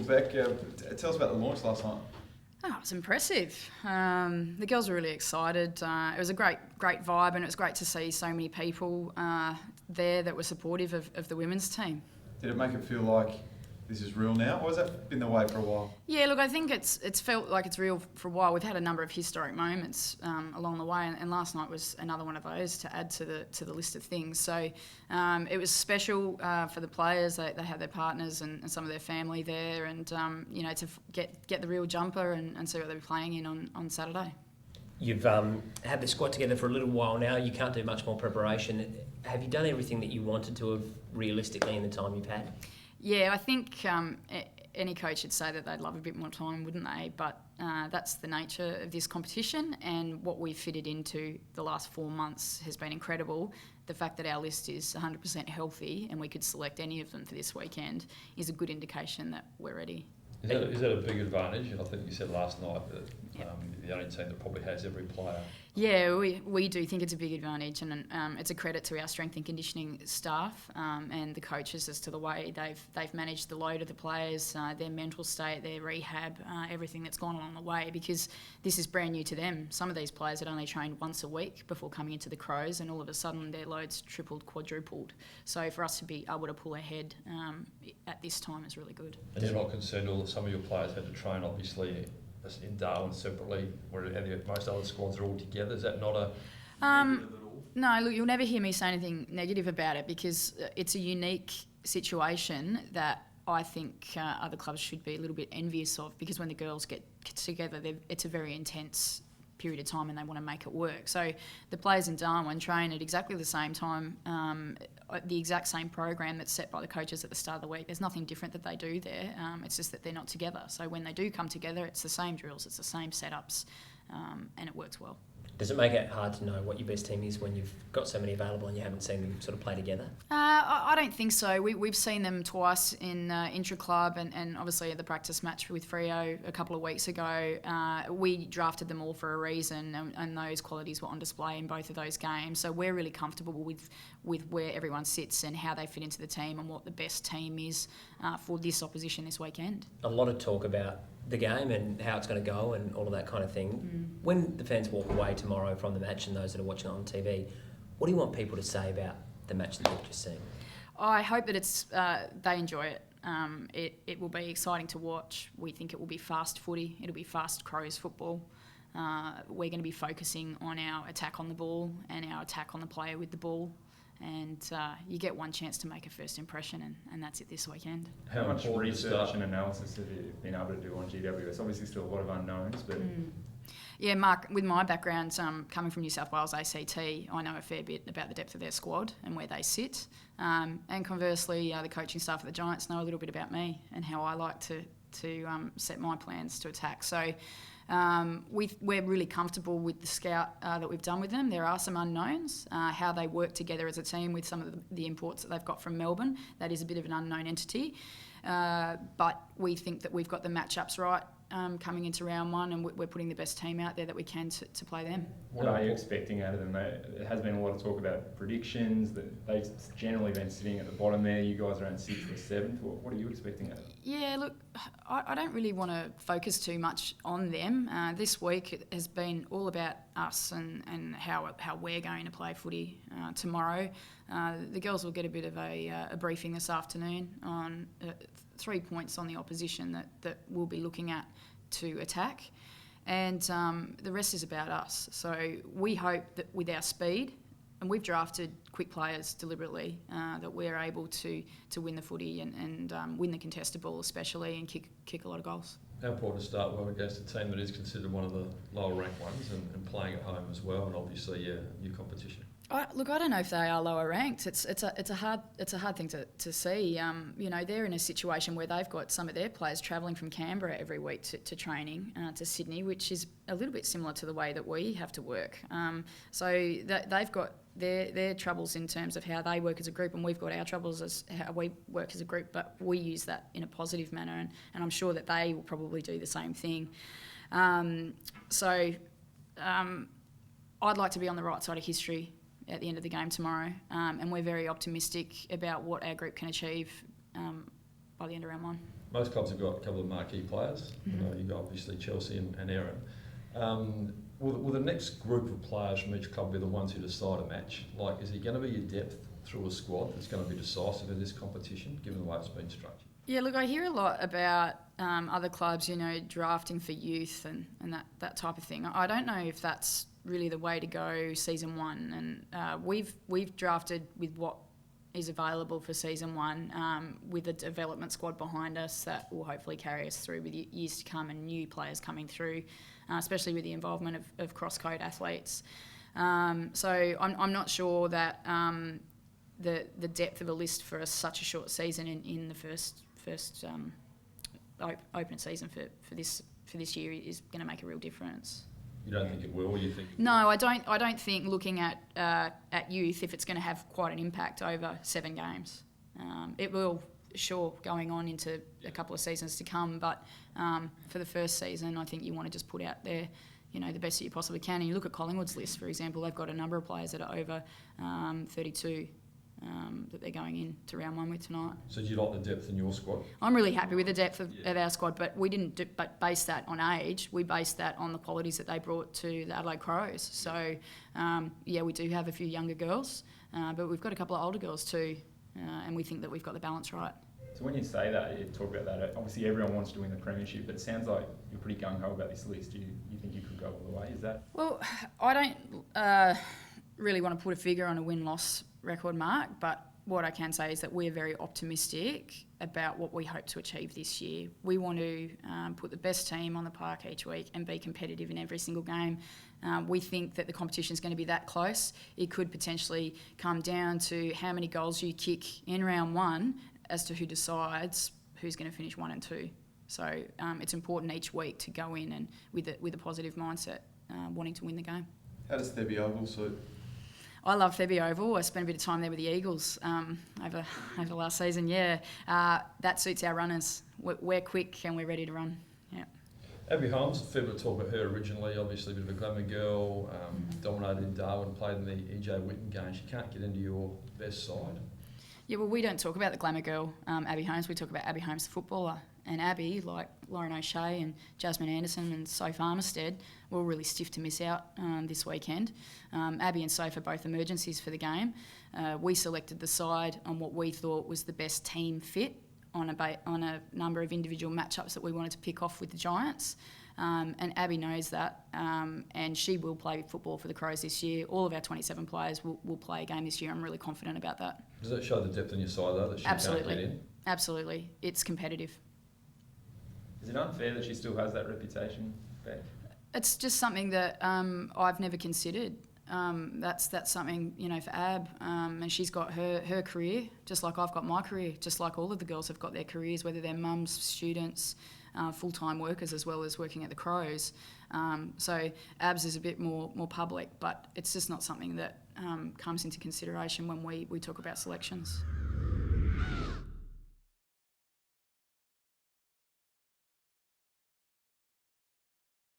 Bec. Tell us about the launch last night. Oh, it was impressive. The girls were really excited. It was a great vibe, and it was great to see so many people there that were supportive of the women's team. Did it make it feel like this is real now, or has that been the way for a while? Yeah, look, I think it's felt like it's real for a while. We've had a number of historic moments along the way, and last night was another one of those to add to the list of things. So it was special for the players. They had their partners and some of their family there, and to get the real jumper and see what they'll be playing in on Saturday. You've had the squad together for a little while now. You can't do much more preparation. Have you done everything that you wanted to have realistically in the time you've had? Yeah, I think any coach would say that they'd love a bit more time, wouldn't they? But that's the nature of this competition, and what we've fitted into the last 4 months has been incredible. The fact that our list is 100% healthy and we could select any of them for this weekend is a good indication that we're ready. Is that a big advantage? I think you said last night that the only team that probably has every player. Yeah, we do think it's a big advantage, and it's a credit to our strength and conditioning staff and the coaches as to the way they've managed the load of the players, their mental state, their rehab, everything that's gone along the way, because this is brand new to them. Some of these players had only trained once a week before coming into the Crows, and all of a sudden their loads tripled, quadrupled. So for us to be able to pull ahead at this time is really good. And you're not concerned that some of your players had to train, obviously, in Darwin separately, where most other squads are all together? Is that not a negative at all? No, look, you'll never hear me say anything negative about it, because it's a unique situation that I think other clubs should be a little bit envious of, because when the girls get together, it's a very intense period of time and they want to make it work. So the players in Darwin train at exactly the same time, the exact same program that's set by the coaches at the start of the week. There's nothing different that they do there. It's just that they're not together. So when they do come together, it's the same drills, it's the same setups, and it works well. Does it make it hard to know what your best team is when you've got so many available and you haven't seen them sort of play together? I don't think so. We've seen them twice in intra-club and obviously at the practice match with Freo a couple of weeks ago. We drafted them all for a reason, and those qualities were on display in both of those games. So we're really comfortable with where everyone sits and how they fit into the team and what the best team is for this opposition this weekend. A lot of talk about the game and how it's going to go and all of that kind of thing. When the fans walk away tomorrow from the match and those that are watching it on TV, what do you want people to say about the match that they've just seen? I hope that they enjoy it. It will be exciting to watch. We think it will be fast footy. It'll be fast Crows football. We're going to be focusing on our attack on the ball and our attack on the player with the ball. And you get one chance to make a first impression, and that's it this weekend. How much research and analysis have you been able to do on GWS? Obviously still a lot of unknowns, but... Yeah, Mark, with my background coming from New South Wales ACT, I know a fair bit about the depth of their squad and where they sit. And conversely, the coaching staff of the Giants know a little bit about me and how I like to set my plans to attack. So we're really comfortable with the scout that we've done with them. There are some unknowns, how they work together as a team with some of the imports that they've got from Melbourne. That is a bit of an unknown entity. But we think that we've got the matchups right coming into round one, and we're putting the best team out there that we can to play them. What are you expecting out of them? There has been a lot of talk about predictions, that they've generally been sitting at the bottom there. You guys are around 6th or 7th. What are you expecting out of them? Yeah, look, I don't really want to focus too much on them. This week it has been all about us and how we're going to play footy tomorrow. The girls will get a bit of a briefing this afternoon on 3 points on the opposition that we'll be looking at to attack, and the rest is about us. So we hope that with our speed, and we've drafted quick players deliberately, that we're able to win the footy and win the contested ball especially, and kick a lot of goals. How important to start well against a team that is considered one of the lower ranked ones and playing at home as well, and obviously new competition? Look, I don't know if they are lower ranked. It's a hard thing to see. They're in a situation where they've got some of their players travelling from Canberra every week to training to Sydney, which is a little bit similar to the way that we have to work. So they've got their troubles in terms of how they work as a group, and we've got our troubles as how we work as a group. But we use that in a positive manner, and I'm sure that they will probably do the same thing. I'd like to be on the right side of history at the end of the game tomorrow, and we're very optimistic about what our group can achieve by the end of round one. most clubs have got a couple of marquee players. You know, you've got obviously Chelsea and Aaron. Will the next group of players from each club be the ones who decide a match? Like, is it going to be your depth through a squad that's going to be decisive in this competition, given the way it's been structured? Yeah, look, I hear a lot about other clubs, drafting for youth and that type of thing. I don't know if that's really the way to go season one. And we've drafted with what is available for season one, with a development squad behind us that will hopefully carry us through with years to come and new players coming through, especially with the involvement of cross-code athletes. So I'm not sure that the depth of a list for such a short season in the first open season for this year is going to make a real difference. You don't think it will, or you think? No, I don't think looking at youth, if it's going to have quite an impact over 7 games. It will, sure, going on into a couple of seasons to come, but for the first season, I think you want to just put out there, the best that you possibly can. And you look at Collingwood's list, for example, they've got a number of players that are over 32 that they're going into round 1 with tonight. So do you like the depth in your squad? I'm really happy with the depth of our squad, but we didn't base that on age. We based that on the qualities that they brought to the Adelaide Crows. So, we do have a few younger girls, but we've got a couple of older girls too, and we think that we've got the balance right. So when you say that, you talk about that, obviously everyone wants to win the premiership, but it sounds like you're pretty gung-ho about this list. You think you could go all the way, is that? Well, I don't really want to put a figure on a win-loss record, Mark, but what I can say is that we're very optimistic about what we hope to achieve this year. We want to put the best team on the park each week and be competitive in every single game. We think that the competition is going to be that close. It could potentially come down to how many goals you kick in round 1 as to who decides who's going to finish 1 and 2. So it's important each week to go in and with a positive mindset, wanting to win the game. How does Thebe Oval suit? I love Thebe Oval. I spent a bit of time there with the Eagles over last season. Yeah, that suits our runners. We're quick and we're ready to run. Yeah. Abby Holmes, a fair bit of talk about her originally, obviously a bit of a glamour girl, dominated in Darwin, played in the EJ Whitten game. She can't get into your best side. Yeah, well, we don't talk about the glamour girl, Abby Holmes. We talk about Abby Holmes, the footballer. And Abby, like Lauren O'Shea and Jasmine Anderson and Soph Armistead, were really stiff to miss out this weekend. Abby and Soph are both emergencies for the game. We selected the side on what we thought was the best team fit on a number of individual matchups that we wanted to pick off with the Giants. And Abby knows that, and she will play football for the Crows this year. All of our 27 players will play a game this year. I'm really confident about that. Does that show the depth in your side, though, that she can't get in? Absolutely. It's competitive. Is it unfair that she still has that reputation, Bec? It's just something that I've never considered. That's something, for Ab, and she's got her career, just like I've got my career, just like all of the girls have got their careers, whether they're mums, students, full-time workers, as well as working at the Crows. So Abs is a bit more public, but it's just not something that comes into consideration when we talk about selections.